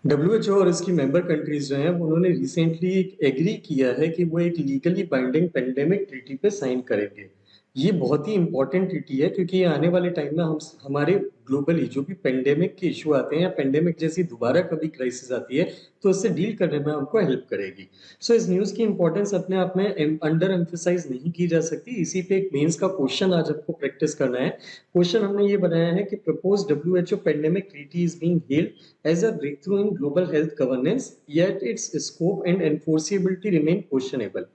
WHO और इसकी member countries जो हैं उन्होंने रिसेंटली एक एग्री किया है कि वो एक लीगली बाइंडिंग पेंडेमिक ट्रीटी पे साइन करेंगे। ये बहुत ही इंपॉर्टेंट ट्रीटी है क्योंकि ये आने वाले टाइम में हम हमारे ग्लोबली जो भी पेंडेमिक के इशू आते हैं या पेंडेमिक जैसी दोबारा कभी क्राइसिस आती है तो उससे डील करने में हमको हेल्प करेगी। सो इस न्यूज़ की इंपॉर्टेंस अपने आप में अंडर एम्फसाइज नहीं की जा सकती। इसी पे एक मेंस का क्वेश्चन आज आपको प्रैक्टिस करना है। क्वेश्चन हमने ये बनाया है कि propose WHO pandemic treaty is being held as a breakthrough in global health governance, yet its scope and enforceability remain questionable.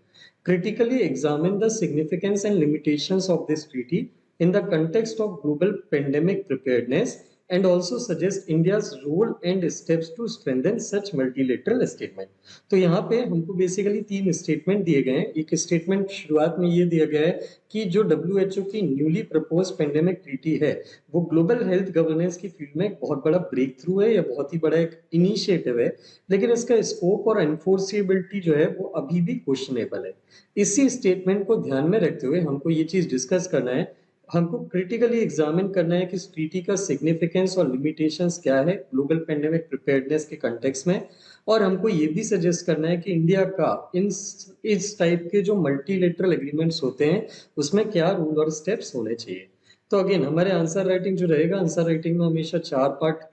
Critically examine the significance and limitations of this treaty in the context of global pandemic preparedness and also suggest India's role and steps to strengthen such multilateral statement. तो यहाँ पे हमको basically तीन statement दिए गए हैं। एक statement शुरुआत में ये दिया गया है कि जो डब्ल्यूएचओ की न्यूली प्रपोज पेंडेमिक ट्रीटी है वो ग्लोबल हेल्थ गवर्नेंस की फील्ड में एक बहुत बड़ा ब्रेक थ्रू है या बहुत ही बड़ा एक इनिशिएटिव है, लेकिन इसका स्कोप और एनफोर्सेबिलिटी जो है वो अभी भी क्वेश्चनेबल है। इसी स्टेटमेंट को ध्यान में रखते हुए हमको ये चीज डिस्कस करना है। हमको क्रिटिकली एग्जामिन करना है कि इस ट्रीटी का सिग्निफिकेंस और लिमिटेशंस क्या है ग्लोबल पेंडेमिक प्रिपेयर्डनेस के कॉन्टेक्स्ट में, और हमको ये भी सजेस्ट करना है कि इंडिया का इन इस टाइप के जो मल्टीलेटरल एग्रीमेंट्स होते हैं उसमें क्या रूल और स्टेप्स होने चाहिए। तो अगेन हमारे आंसर राइटिंग जो रहेगा, आंसर राइटिंग में हमेशा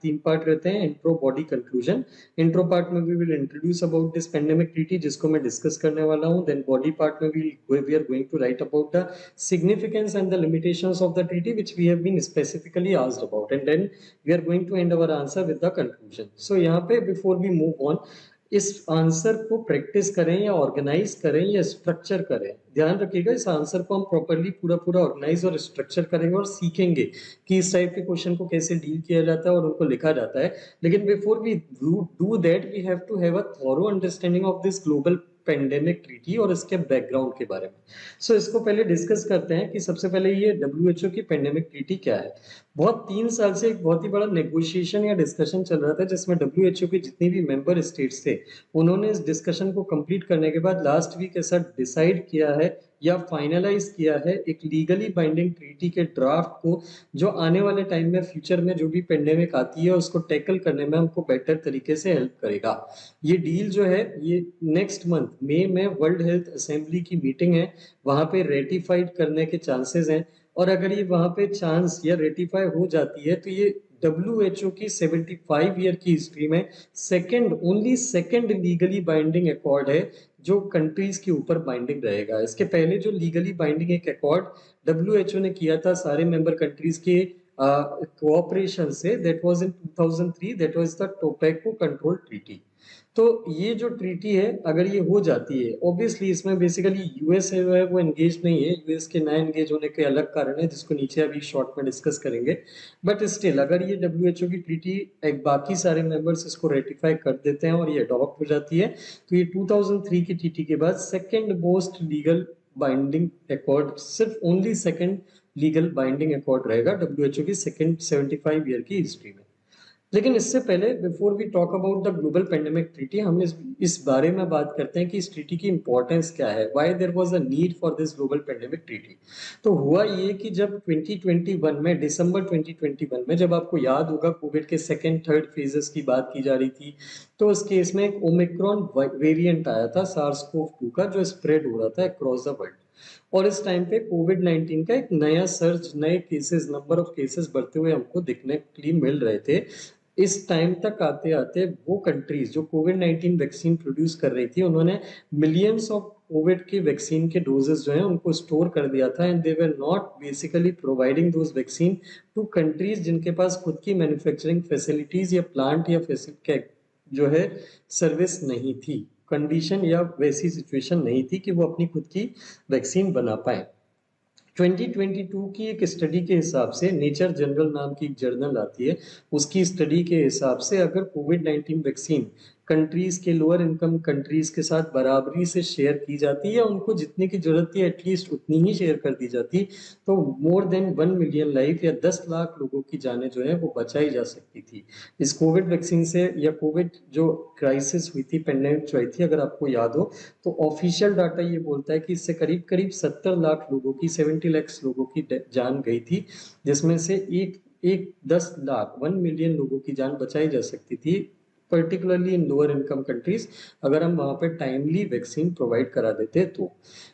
तीन पार्ट रहते हैं, intro, body, conclusion. Intro part में we will introduce about this pandemic treaty जिसको मैं डिस्कस करने वाला हूं। देन बॉडी पार्ट में we are going to write about the significance and the limitations of the treaty which we have been specifically asked about, and then we are going to end our answer with the conclusion. So यहाँ पे before we move on, इस answer को practice करें या organise करें या structure करें, ध्यान रखिएगा इस आंसर को हम प्रॉपरली पूरा पूरा ऑर्गेनाइज और स्ट्रक्चर करेंगे और सीखेंगे कि इस टाइप के क्वेश्चन को कैसे डील किया जाता है और उनको लिखा जाता है। लेकिन before we do that we have to have a thorough understanding of this global pandemic treaty और इसके बैकग्राउंड के बारे में। सो इसको पहले डिस्कस करते हैं कि सबसे पहले ये डब्ल्यूएचओ की पेंडेमिक ट्रीटी क्या है। बहुत 3 साल से एक बहुत ही बड़ा नेगोशिएशन या डिस्कशन चल रहा था जिसमें डब्ल्यूएचओ के जितने भी मेंबर स्टेट्स थे उन्होंने इस डिस्कशन को कंप्लीट करने के बाद लास्ट वीक ऐसा डिसाइड किया है या फाइनलाइज किया है एक लीगली बाइंडिंग ट्रीटी के ड्राफ्ट को, जो आने वाले टाइम में फ्यूचर में जो भी पेंडेमिक आती है उसको टैकल करने में हमको बेटर तरीके से हेल्प करेगा। ये डील जो है ये नेक्स्ट मंथ मई में वर्ल्ड हेल्थ असेंबली की मीटिंग है, वहां पे रेटिफाइड करने के चांसेस हैं। और अगर ये वहां पे चांस या रेटिफाई हो जाती है तो ये डब्ल्यूएचओ की 75 ईयर की हिस्ट्री में only second legally binding accord है जो कंट्रीज के ऊपर बाइंडिंग रहेगा। इसके पहले जो लीगली बाइंडिंग एक अकॉर्ड डब्ल्यूएचओ ने किया था सारे मेंबर कंट्रीज के कोऑपरेशन से, that was in 2003, that was the tobacco control treaty. तो ये जो ट्रीटी है अगर ये हो जाती है, ऑब्वियसली इसमें बेसिकली यूएस है वो एंगेज नहीं है, यूएस के ना एंगेज होने के अलग कारण है जिसको नीचे अभी शॉर्ट में डिस्कस करेंगे। बट स्टिल अगर ये डब्ल्यूएचओ की ट्रीटी एक बाकी सारे मेंबर्स इसको रेटिफाई कर देते हैं और ये अडॉप्ट हो जाती है तो ये 2003 की ट्रीटी के बाद second most legal binding accord, सिर्फ only second legal binding accord रहेगा डब्ल्यूएचओ की सेकेंड 75 ईयर की हिस्ट्री में। लेकिन इससे पहले before we talk about the global pandemic treaty हम इस बारे में बात करते हैं कि इस ट्रीटी की इंपॉर्टेंस क्या है, why there was a need for this global pandemic treaty. तो हुआ ये कि जब 2021 में दिसंबर 2021 में, जब आपको याद होगा कोविड के सेकेंड थर्ड फेजेस की बात की जा रही थी, तो उस केस में एक ओमिक्रॉन वेरिएंट आया था सार्स कोव 2 का जो स्प्रेड हो रहा था अक्रॉस द वर्ल्ड। और इस टाइम पे कोविड 19 का एक नया सर्ज, नए केसेस, नंबर ऑफ केसेस बढ़ते हुए हमको दिखने के लिए मिल रहे थे। इस टाइम तक आते आते वो कंट्रीज जो कोविड 19 वैक्सीन प्रोड्यूस कर रही थी उन्होंने मिलियंस ऑफ कोविड के वैक्सीन के डोजेस जो हैं उनको स्टोर कर दिया था, and they were not basically providing those vaccine to countries जिनके पास खुद की मैन्युफैक्चरिंग फैसिलिटीज या प्लांट या जो है सर्विस नहीं थी, कंडीशन या वैसी सिचुएशन नहीं थी कि वो अपनी खुद की वैक्सीन बना पाए। 2022 की एक स्टडी के हिसाब से, नेचर जनरल नाम की एक जर्नल आती है, उसकी स्टडी के हिसाब से अगर कोविड 19 वैक्सीन कंट्रीज के, लोअर इनकम कंट्रीज के साथ बराबरी से शेयर की जाती है, उनको जितने की जरूरत थी एटलीस्ट उतनी ही शेयर कर दी जाती, तो मोर देन 1 मिलियन लाइफ या 10 लाख लोगों की जानें जो है वो बचाई जा सकती थी इस कोविड वैक्सीन से। या कोविड जो क्राइसिस हुई थी, पेंडेमिक जो आई थी, अगर आपको याद हो तो ऑफिशियल डाटा ये बोलता है कि इससे करीब करीब 70 लाख लोगों की, 70 लाख लोगों की जान गई थी, जिसमें से एक एक 10 लाख 1 मिलियन लोगों की जान बचाई जा सकती थी particularly in lower income countries, अगर हम वहाँ पे टाइमली वैक्सीन प्रोवाइड करा देते तो।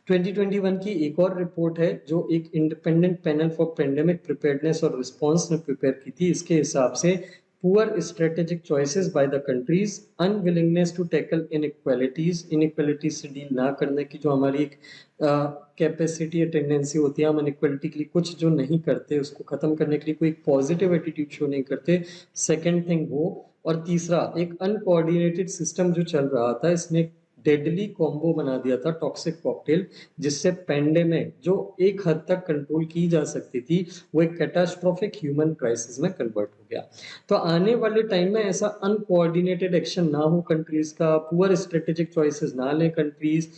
2021 की एक और रिपोर्ट है जो एक independent panel for pandemic preparedness और रिस्पांस ने प्रिपेयर की थी। इसके हिसाब से poor strategic choices by the countries, unwillingness to tackle inequalities से डील ना करने की जो हमारी एक कैपेसिटी या टेंडेंसी होती है, हम इनइक्वालिटी के लिए कुछ जो नहीं करते उसको खत्म करने के लिए कोई पॉजिटिव एटीट्यूड शो नहीं करते। सेकेंड थिंग वो, और तीसरा एक अनकोऑर्डिनेटेड सिस्टम जो चल रहा था, इसने डेडली कॉम्बो बना दिया था, टॉक्सिक कॉकटेल, जिससे पेंडेमिक जो एक हद तक कंट्रोल की जा सकती थी वो एक कैटास्ट्रोफिक ह्यूमन क्राइसिस में कन्वर्ट हो गया। तो आने वाले टाइम में ऐसा अनकोऑर्डिनेटेड एक्शन ना हो कंट्रीज का, पुअर स्ट्रेटेजिक चॉइसेस ना लें कंट्रीज,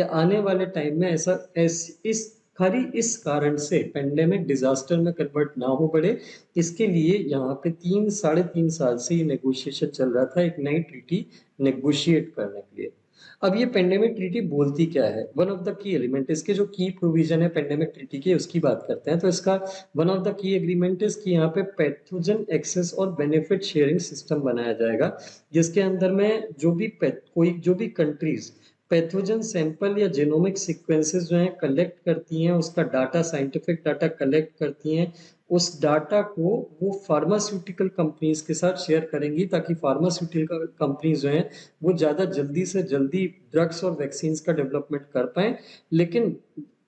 आने वाले टाइम में ऐसा इस खाली इस कारण से पेंडेमिक डिजास्टर में कन्वर्ट ना हो पड़े, इसके लिए यहाँ पे 3 साढ़े 3 साल से ये नेगोशिएशन चल रहा था एक नई ट्रीटी नेगोशिएट करने के लिए। अब ये पेंडेमिक ट्रीटी बोलती क्या है, one of the key element, इसके जो की प्रोविजन है पेंडेमिक ट्रीटी की उसकी बात करते हैं। तो इसका one of the key agreement is कि यहाँ पे पैथोजन एक्सेस और बेनिफिट शेयरिंग सिस्टम बनाया जाएगा, जिसके अंदर में जो भी कंट्रीज पैथोजन सैंपल या जेनोमिक सीक्वेंसेस जो हैं कलेक्ट करती हैं, उसका डाटा, साइंटिफिक डाटा कलेक्ट करती हैं, उस डाटा को वो फार्मास्यूटिकल कंपनीज के साथ शेयर करेंगी, ताकि फार्मास्यूटिकल कंपनीज जो हैं वो ज़्यादा जल्दी से जल्दी ड्रग्स और वैक्सीन्स का डेवलपमेंट कर पाएँ। लेकिन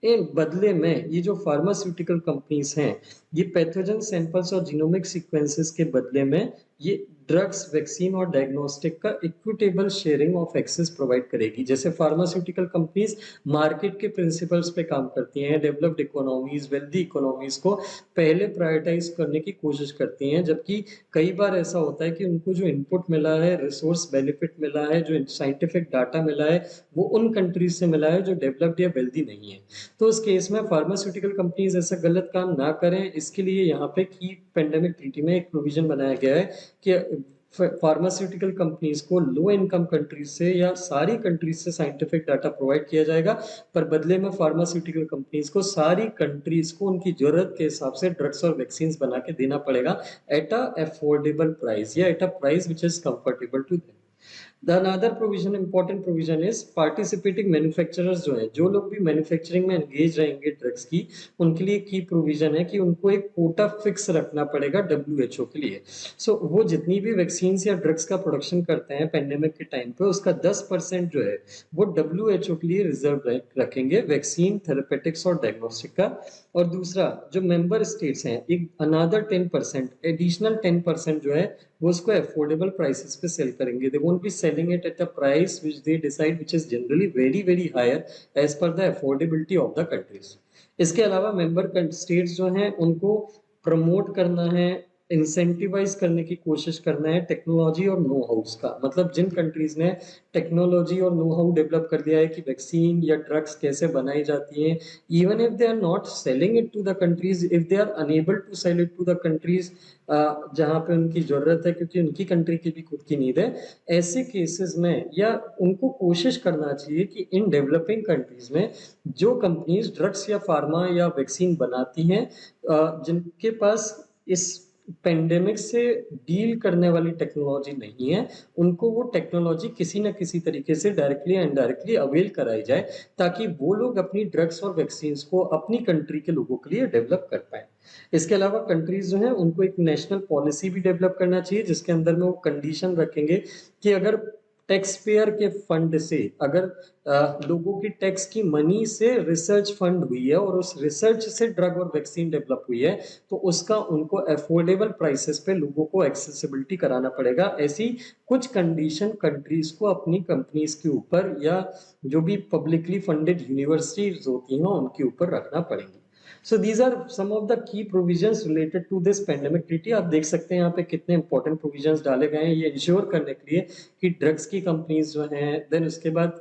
इन बदले में ये जो फार्मास्यूटिकल कंपनीज हैं, ये पैथोजन सैंपल्स और जीनोमिक सीक्वेंसेस के बदले में ये ड्रग्स, वैक्सीन और डायग्नोस्टिक का equitable sharing of access provide करेगी। जैसे फार्मास्यूटिकल कंपनीज मार्केट के प्रिंसिपल्स पे काम करती हैं, डेवलप्ड इकोनॉमीज, वेल्दी इकोनॉमीज को पहले प्रायोरिटाइज करने की कोशिश करती हैं, जबकि कई बार ऐसा होता है कि उनको जो इनपुट मिला है, रिसोर्स बेनिफिट मिला है, जो साइंटिफिक डाटा मिला है, वो उन कंट्रीज से मिला है जो डेवलप्ड या वेल्दी नहीं है। तो उस केस में फार्मास्यूटिकल कंपनीज ऐसा गलत काम ना करें, इसके लिए यहाँ पे की पेंडेमिक ट्रीटी में एक प्रोविजन बनाया गया है कि फार्मास्यूटिकल कंपनीज को लो इनकम कंट्रीज से या सारी कंट्रीज से साइंटिफिक डाटा प्रोवाइड किया जाएगा, पर बदले में फार्मास्यूटिकल कंपनीज को सारी कंट्रीज को उनकी जरूरत के हिसाब से ड्रग्स और वैक्सीन बना के देना पड़ेगा एट अ अफोर्डेबल प्राइस या at a price which is comfortable to them. The another provision, important provision is participating manufacturers जो है, जो लोग भी मैन्युफैक्चरिंग में एंगेज रहेंगे ड्रग्स की, उनके लिए की प्रोविजन है कि उनको एक कोटा फिक्स रखना पड़ेगा WHO के लिए। वो जितनी भी वैक्सीन या ड्रग्स का प्रोडक्शन करते हैं पेंडेमिक के टाइम पे, उसका 10% जो है वो WHO के लिए रिजर्व रखेंगे, वैक्सीन, थेरेपेटिक्स और डायग्नोस्टिक का। और दूसरा, जो मेंबर स्टेट्स हैं, एक अनदर 10%, एडिशनल 10% जो है वो उसको अफोर्डेबल प्राइसेस पे सेल करेंगे। They won't be selling it at a price which they decide, which is generally very very higher as per the affordability of the countries. इसके अलावा मेंबर स्टेट्स जो हैं उनको प्रमोट करना है, इंसेंटिवाइज करने की कोशिश करना है टेक्नोलॉजी और नो हाउस का। मतलब जिन कंट्रीज ने टेक्नोलॉजी और नो हाउ डेवलप कर दिया है कि वैक्सीन या ड्रग्स कैसे बनाई जाती हैं, even if they are not selling it to the countries, if they are unable to sell it to the countries जहाँ पे उनकी जरूरत है, क्योंकि उनकी कंट्री की भी खुद की नीड है, ऐसे केसेस में या उनको कोशिश करना चाहिए कि इन डेवलपिंग कंट्रीज में जो कंपनीज ड्रग्स या फार्मा या वैक्सीन बनाती हैं, जिनके पास इस पेंडेमिक से डील करने वाली टेक्नोलॉजी नहीं है, उनको वो टेक्नोलॉजी किसी न किसी तरीके से डायरेक्टली या इनडायरेक्टली अवेल कराई जाए, ताकि वो लोग अपनी ड्रग्स और वैक्सीन को अपनी कंट्री के लोगों के लिए डेवलप कर पाए। इसके अलावा कंट्रीज जो है उनको एक नेशनल पॉलिसी भी डेवलप करना चाहिए, जिसके अंदर में वो कंडीशन रखेंगे कि अगर टैक्स पेयर के फंड से, अगर लोगों की टैक्स की मनी से रिसर्च फंड हुई है और उस रिसर्च से ड्रग और वैक्सीन डेवलप हुई है, तो उसका उनको अफोर्डेबल प्राइसेस पे लोगों को एक्सेसिबिलिटी कराना पड़ेगा। ऐसी कुछ कंडीशन कंट्रीज को अपनी कंपनीज के ऊपर या जो भी पब्लिकली फंडेड यूनिवर्सिटीज होती हैं उनके ऊपर रखना पड़ेंगी। So these are some of the key provisions related to this pandemic treaty। आप देख सकते हैं यहाँ पे कितने इंपॉर्टेंट प्रोविजंस डाले गए हैं ये इंश्योर करने के लिए कि ड्रग्स की कंपनीज जो हैं, देन उसके बाद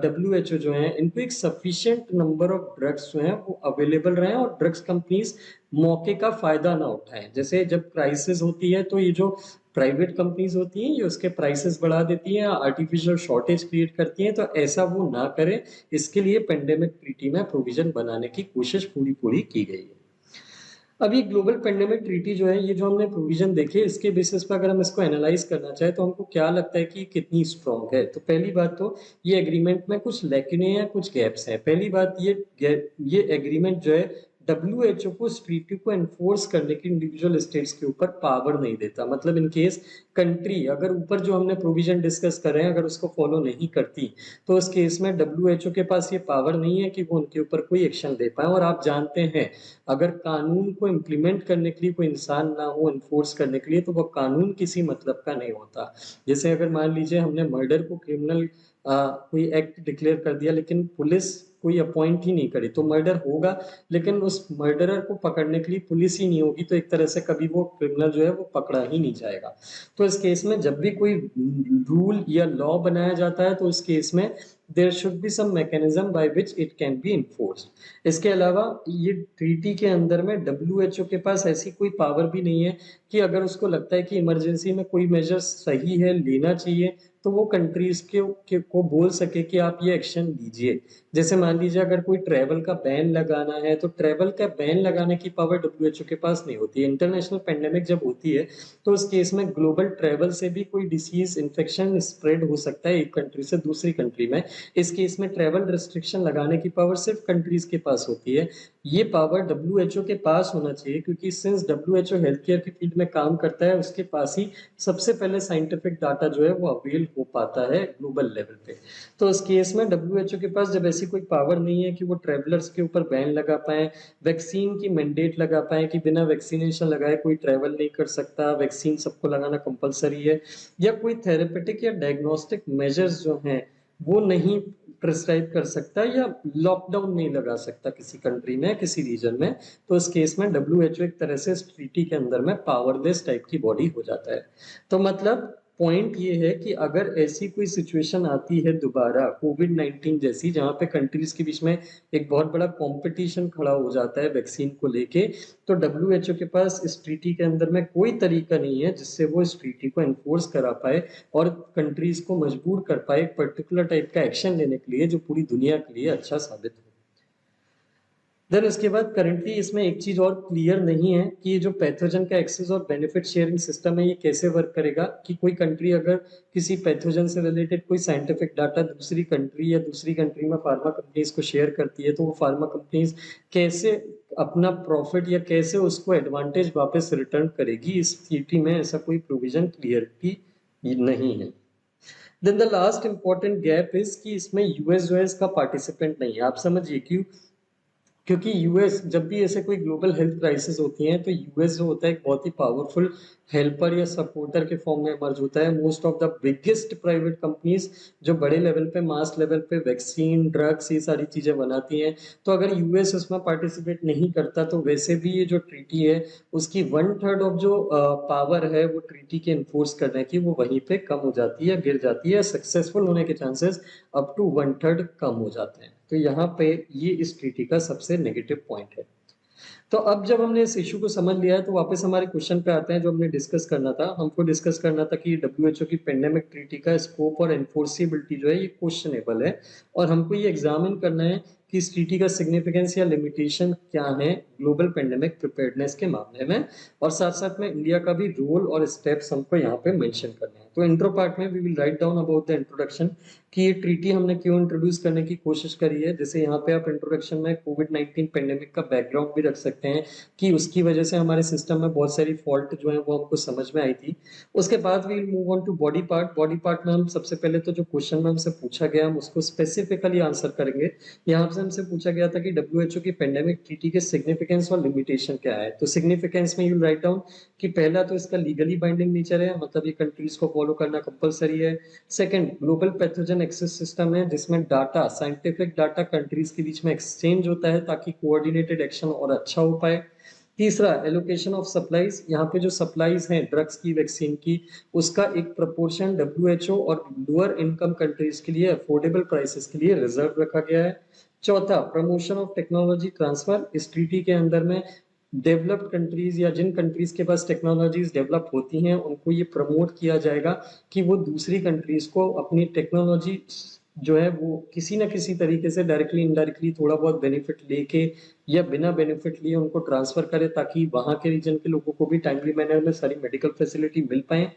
WHO जो है, इनको एक सफिशिएंट नंबर ऑफ ड्रग्स जो हैं वो अवेलेबल रहे और ड्रग्स कंपनीज मौके का फायदा ना उठाएं। जैसे जब क्राइसिस होती है तो ये जो प्राइवेट कंपनीज होती हैं ये उसके प्राइसेस बढ़ा देती हैं, आर्टिफिशियल शॉर्टेज क्रिएट करती हैं, तो ऐसा वो ना करें, इसके लिए पेंडेमिक ट्रीटी में प्रोविजन बनाने की कोशिश पूरी पूरी की गई है। अब ये ग्लोबल पेंडेमिक ट्रीटी जो है, ये जो हमने प्रोविजन देखे, इसके बेसिस पे अगर हम इसको एनालाइज करना चाहें तो हमको क्या लगता है कि कितनी स्ट्रांग है। तो पहली बात तो ये एग्रीमेंट में कुछ लैकिने हैं, कुछ गैप्स हैं। पहली बात ये एग्रीमेंट जो है डब्ल्यूएचओ को इस ट्रीटी को एनफोर्स करने की इंडिविजुअल स्टेट्स के ऊपर पावर नहीं देता। मतलब इन केस कंट्री अगर ऊपर जो हमने प्रोविजन डिस्कस कर रहे हैं अगर उसको फॉलो नहीं करती, तो उस केस में डब्ल्यूएचओ के पास ये पावर नहीं है कि वो उनके ऊपर कोई एक्शन दे पाए। और आप जानते हैं अगर कानून को इम्प्लीमेंट करने के लिए कोई इंसान ना हो इन्फोर्स करने के लिए, तो वो कानून किसी मतलब का नहीं होता। जैसे अगर मान लीजिए हमने मर्डर को क्रिमिनल कोई एक्ट डिक्लेयर कर दिया, लेकिन पुलिस कोई अपॉइंट ही नहीं करी, तो मर्डर होगा, लेकिन उस मर्डरर को पकड़ने के लिए पुलिस ही नहीं होगी, तो एक तरह से कभी वो क्रिमिनल जो है वो पकड़ा ही नहीं जाएगा। तो इस केस में जब भी कोई रूल या लॉ बनाया जाता है, तो इस केस में there should be some mechanism by which it can be enforced. इसके अलावा ये ट्रीटी के अंदर में डब्ल्यूएचओ के पास ऐसी कोई पावर भी नहीं है कि अगर उसको लगता है कि इमरजेंसी में कोई मेजर सही है, लेना चाहिए, तो वो कंट्रीज को बोल सके कि आप ये एक्शन लीजिए। जैसे मान लीजिए अगर कोई ट्रैवल का बैन लगाना है, तो ट्रैवल का बैन लगाने की पावर डब्ल्यूएचओ के पास नहीं होती है। इंटरनेशनल पेंडेमिक जब होती है, तो उस केस में ग्लोबल ट्रैवल से भी कोई डिसीज इन्फेक्शन स्प्रेड हो सकता है एक कंट्री से दूसरी कंट्री में। इस केस में ट्रैवल रिस्ट्रिक्शन लगाने की पावर सिर्फ कंट्रीज के पास होती है। ये पावर डब्ल्यूएचओ के पास होना चाहिए, क्योंकि सिंस डब्ल्यूएचओ हेल्थ केयर की फील्ड में काम करता है, उसके पास ही सबसे पहले साइंटिफिक डाटा जो है वो अवेल हो पाता है ग्लोबल लेवल पे। तो इस केस में डब्ल्यूएचओ के पास जब ऐसी कोई पावर नहीं है कि वो ट्रेवलर्स के ऊपर बैन लगा पाए, वैक्सीन की मैंडेट लगा पाए कि बिना वैक्सीनेशन लगाए कोई ट्रैवल नहीं कर सकता, वैक्सीन सबको लगाना कंपलसरी है, या कोई थेरेपेटिक या डायग्नोस्टिक मेजर्स जो हैं वो नहीं प्रिस्क्राइब कर सकता, या लॉकडाउन नहीं लगा सकता किसी कंट्री में, किसी रीजन में, तो इस केस में डब्ल्यूएचओ एक तरह से इस ट्रीटी के अंदर में पावरलेस टाइप की बॉडी हो जाता है। तो मतलब पॉइंट ये है कि अगर ऐसी कोई सिचुएशन आती है दोबारा कोविड-19 जैसी, जहां पे कंट्रीज के बीच में एक बहुत बड़ा कंपटीशन खड़ा हो जाता है वैक्सीन को लेके, तो डब्ल्यूएचओ के पास इस ट्रीटी के अंदर में कोई तरीका नहीं है जिससे वो इस ट्रीटी को एनफोर्स करा पाए और कंट्रीज को मजबूर कर पाए एक पर्टिकुलर टाइप का एक्शन लेने के लिए जो पूरी दुनिया के लिए अच्छा साबित हो। देन उसके बाद करंटली इसमें एक चीज और क्लियर नहीं है कि ये जो पैथोजन का एक्सेस और बेनिफिट शेयरिंग सिस्टम है ये कैसे वर्क करेगा। कि कोई कंट्री अगर किसी पैथोजन से रिलेटेड कोई साइंटिफिक डाटा दूसरी कंट्री या दूसरी कंट्री में फार्मा कंपनीज को शेयर करती है, तो वो फार्मा कंपनीज कैसे अपना प्रॉफिट या कैसे उसको एडवांटेज वापस रिटर्न करेगी, इस ट्रीटी में ऐसा कोई प्रोविजन क्लियरिटी नहीं है। Then the last important gap is कि इसमें यूएस जो है इसका पार्टिसिपेंट नहीं है। आप समझिए क्यों? क्योंकि यूएस जब भी ऐसे कोई ग्लोबल हेल्थ क्राइसिस होती हैं, तो यूएस जो होता है एक बहुत ही पावरफुल हेल्पर या सपोर्टर के फॉर्म में इमर्ज होता है। Most of the biggest private companies जो बड़े लेवल पे मास लेवल पे वैक्सीन ड्रग्स ये सारी चीजें बनाती हैं, तो अगर यूएस उसमें पार्टिसिपेट नहीं करता, तो वैसे भी ये जो ट्रीटी है उसकी 1/3 ऑफ जो पावर है वो ट्रीटी के इन्फोर्स करने की वो वहीं पे कम हो जाती है, गिर जाती है। सक्सेसफुल होने के चांसेस अप टू 1/3 कम हो जाते हैं। तो यहाँ पे ये इस ट्रीटी का सबसे नेगेटिव पॉइंट है। तो अब जब हमने इस इशू को समझ लिया है, तो वापस हमारे क्वेश्चन पे आते हैं जो हमने डिस्कस करना था। हमको डिस्कस करना था कि डब्ल्यूएचओ की पेंडेमिक ट्रीटी का स्कोप और एनफोर्सिबिलिटी जो है ये क्वेश्चनेबल है, और हमको ये एग्जामिन करना है कि इस ट्रीटी का सिग्निफिकेंस या लिमिटेशन क्या है ग्लोबल पेंडेमिक प्रिपेयर्डनेस के मामले में, और साथ साथ में इंडिया का भी रोल और स्टेप्स हमको यहाँ पे मेंशन करने हैं। तो इंट्रो पार्ट में we will write down about the introduction कि ये ट्रीटी हमने क्यों इंट्रोड्यूस करने की कोशिश करी है। जैसे यहाँ पे आप इंट्रोडक्शन में कोविड-19 पेंडेमिक का बैकग्राउंड भी रख सकते हैं कि उसकी वजह से हमारे सिस्टम में बहुत सारी फॉल्ट जो है वो हमको समझ में आई थी। उसके बाद we will move on to body part. Body part में हम सबसे पहले तो जो क्वेश्चन में हमसे पूछा गया हम उसको स्पेसिफिकली आंसर करेंगे। यहाँ से हमसे पूछा गया था कि डब्ल्यूएचओ की पेंडेमिक ट्रीटी के सिग्निफिकेंस और लिमिटेशन क्या है। तो सिग्निफिकेंस में यू राइट डाउन कि पहला तो इसका लीगली बाइंडिंग नेचर है, मतलब ये कंट्रीज को फॉलो करना कंपलसरी है। Second, global pathogen access system है जिसमें डाटा साइंटिफिक डाटा कंट्रीज के बीच में एक्सचेंज होता है ताकि कोऑर्डिनेटेड एक्शन और अच्छा हो पाए। तीसरा, एलोकेशन ऑफ सप्लाईज, यहाँ पे जो सप्लाईज हैं ड्रग्स की वैक्सीन की उसका एक प्रोपोर्शन डब्ल्यूएचओ और लोअर इनकम कंट्रीज के लिए अफोर्डेबल प्राइसेस के लिए रिजर्व रखा गया है। चौथा, प्रमोशन ऑफ टेक्नोलॉजी ट्रांसफर। इस ट्रीटी के अंदर में डेवलप्ड कंट्रीज या जिन कंट्रीज के पास टेक्नोलॉजीज डेवलप होती हैं उनको ये प्रमोट किया जाएगा कि वो दूसरी कंट्रीज को अपनी टेक्नोलॉजी जो है वो किसी ना किसी तरीके से डायरेक्टली इनडायरेक्टली थोड़ा बहुत बेनिफिट लेके या बिना बेनिफिट लिए उनको ट्रांसफर करे, ताकि वहां के रीजन के लोगों को भी टाइमली मैनर में सारी मेडिकल फैसिलिटी मिल पाए।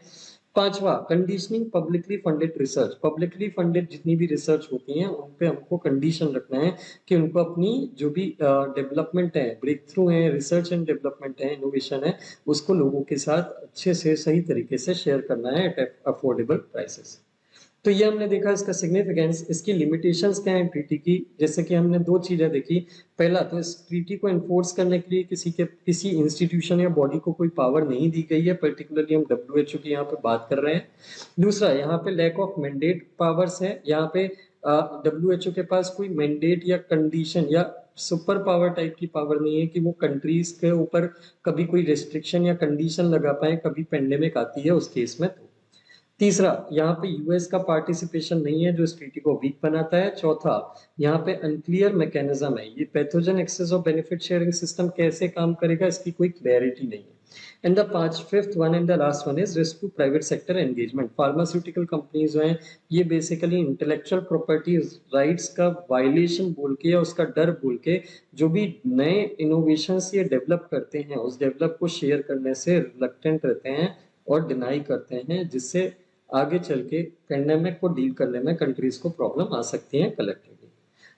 पांचवा, conditioning publicly funded research. Publicly funded जितनी भी रिसर्च होती है उन पे हमको कंडीशन रखना है कि उनको अपनी जो भी डेवलपमेंट है, ब्रेक थ्रू है, रिसर्च एंड डेवलपमेंट है, इनोवेशन है, उसको लोगों के साथ अच्छे से सही तरीके से शेयर करना है एट अफोर्डेबल प्राइसेस। तो ये हमने देखा इसका सिग्निफिकेंस। इसकी लिमिटेशंस क्या है ट्रीटी की, जैसे कि हमने दो चीजें देखी। पहला तो इस ट्रीटी को एनफोर्स करने के लिए किसी इंस्टीट्यूशन या बॉडी को कोई पावर नहीं दी गई है, पर्टिकुलरली हम डब्ल्यूएचओ की यहाँ पे बात कर रहे हैं। दूसरा, यहाँ पे लैक ऑफ मैंडेट पावर्स है। यहाँ पे डब्ल्यूएचओ के पास कोई मैंडेट या कंडीशन या सुपर पावर टाइप की पावर नहीं है कि वो कंट्रीज के ऊपर कभी कोई रेस्ट्रिक्शन या कंडीशन लगा पाए कभी पेंडेमिक आती है उस केस में। तो तीसरा, यहाँ पे यूएस का पार्टिसिपेशन नहीं है जो इस ट्रीटी को वीक बनाता है। चौथा, यहाँ पे अनक्लियर मैकेनिज्म है, ये pathogen access of benefit sharing system कैसे काम करेगा इसकी कोई क्लैरिटी नहीं है। And the fifth one and the last one is risk to private sector engagement. Pharmaceutical companies जो हैं ये बेसिकली इंटेलेक्चुअल प्रॉपर्टी राइट्स का वायलेशन बोल के या उसका डर बोल के जो भी नए इनोवेशंस ये डेवलप करते हैं उस डेवलप को शेयर करने से रिलक्टेंट रहते हैं और डिनाई करते हैं, जिससे आगे चल के पेंडेमिक को डील करने में कंट्रीज को प्रॉब्लम आ सकती है collectively.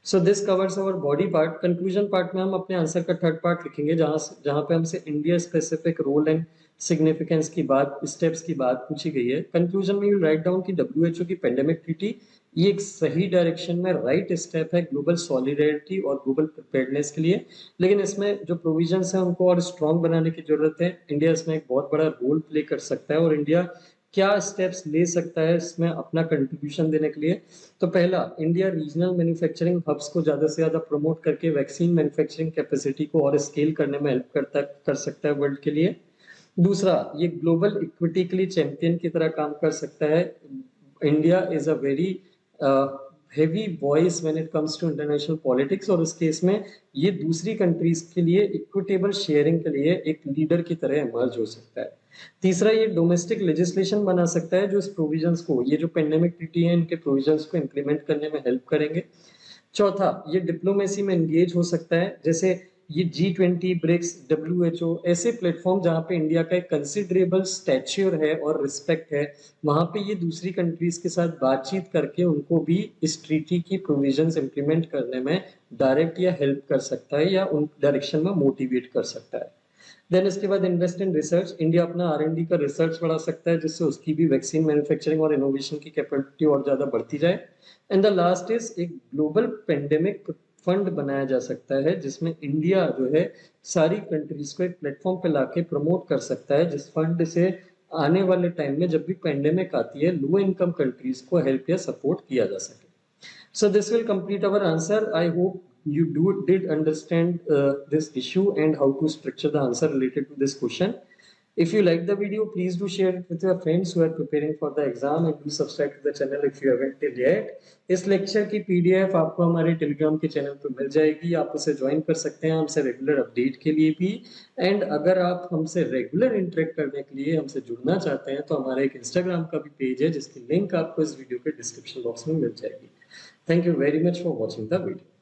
So this covers our body part. Conclusion part में हम अपने आंसर का थर्ड पार्ट लिखेंगे, जहां पे हमसे India specific role and significance की बात, स्टेप्स की बात पूछी गई है। कंक्लूजन में यू राइट डाउन कि डब्ल्यूएचओ की पेंडेमिक ट्रीटी ये एक सही डायरेक्शन में राइट स्टेप है ग्लोबल सॉलिडेरिटी और ग्लोबल प्रिपेयर्डनेस के लिए, लेकिन इसमें जो प्रोविजंस हैं उनको और स्ट्रॉन्ग बनाने की जरूरत है। इंडिया इसमें एक बहुत बड़ा रोल प्ले कर सकता है और इंडिया क्या स्टेप्स ले सकता है इसमें अपना कंट्रीब्यूशन देने के लिए। तो पहला, इंडिया रीजनल मैन्युफैक्चरिंग हब्स को ज्यादा से ज्यादा प्रमोट करके वैक्सीन मैन्युफैक्चरिंग कैपेसिटी को और स्केल करने में हेल्प कर सकता है वर्ल्ड के लिए। दूसरा, ये ग्लोबल इक्विटी के लिए चैंपियन की तरह काम कर सकता है। India is a very heavy voice when it comes to international politics, और इस केस में ये दूसरी कंट्रीज के लिए इक्विटेबल शेयरिंग के लिए एक लीडर की तरह इमर्ज हो सकता है। तीसरा, ये डोमेस्टिक लेजिस्लेशन बना सकता है जो इस प्रोविजंस को, ये जो पेंडेमिक ट्रीटी है इनके प्रोविजंस को इंप्लीमेंट करने में हेल्प करेंगे। चौथा, ये डिप्लोमेसी में एंगेज हो सकता है, जैसे ये G20, ब्रिक्स, डब्ल्यूएचओ ऐसे प्लेटफॉर्म जहां पे इंडिया का एक कंसिडरेबल स्टैच्यूर है और रिस्पेक्ट है, वहां पे ये दूसरी कंट्रीज के साथ बातचीत करके उनको भी इस ट्रीटी की प्रोविजंस इंप्लीमेंट करने में डायरेक्ट या हेल्प कर सकता है या उन डायरेक्शन में मोटिवेट कर सकता है। देन इसके बाद इन्वेस्ट इन रिसर्च। इंडिया अपना R&D का रिसर्च बढ़ा सकता है जिससे उसकी भी वैक्सीन मैन्युफैक्चरिंग और इनोवेशन की कैपेबिलिटी और ज्यादा बढ़ती जाए। एंड द लास्ट इज एक ग्लोबल पेंडेमिक फंड बनाया जा सकता है जिसमें इंडिया जो है सारी कंट्रीज को एक प्लेटफॉर्म पे लाके प्रमोट कर सकता है, जिस फंड से आने वाले टाइम में जब भी पेंडेमिक आती है लो इनकम कंट्रीज को हेल्प या सपोर्ट किया जा सके। So this will complete our answer. I hope you did understand this issue and how to structure the answer related to this question. If you like the video, please do share it with your friends who are preparing for the exam and do subscribe to the channel if you haven't till yet. इस lecture की PDF आपको हमारे Telegram के channel पर मिल जाएगी, आप उसे join कर सकते हैं हमसे रेगुलर अपडेट के लिए भी। एंड अगर आप हमसे रेगुलर इंटरेक्ट करने के लिए हमसे जुड़ना चाहते हैं तो हमारा एक इंस्टाग्राम का भी पेज है जिसकी लिंक आपको इस वीडियो के डिस्क्रिप्शन बॉक्स में मिल जाएगी। Thank you very much for watching the video.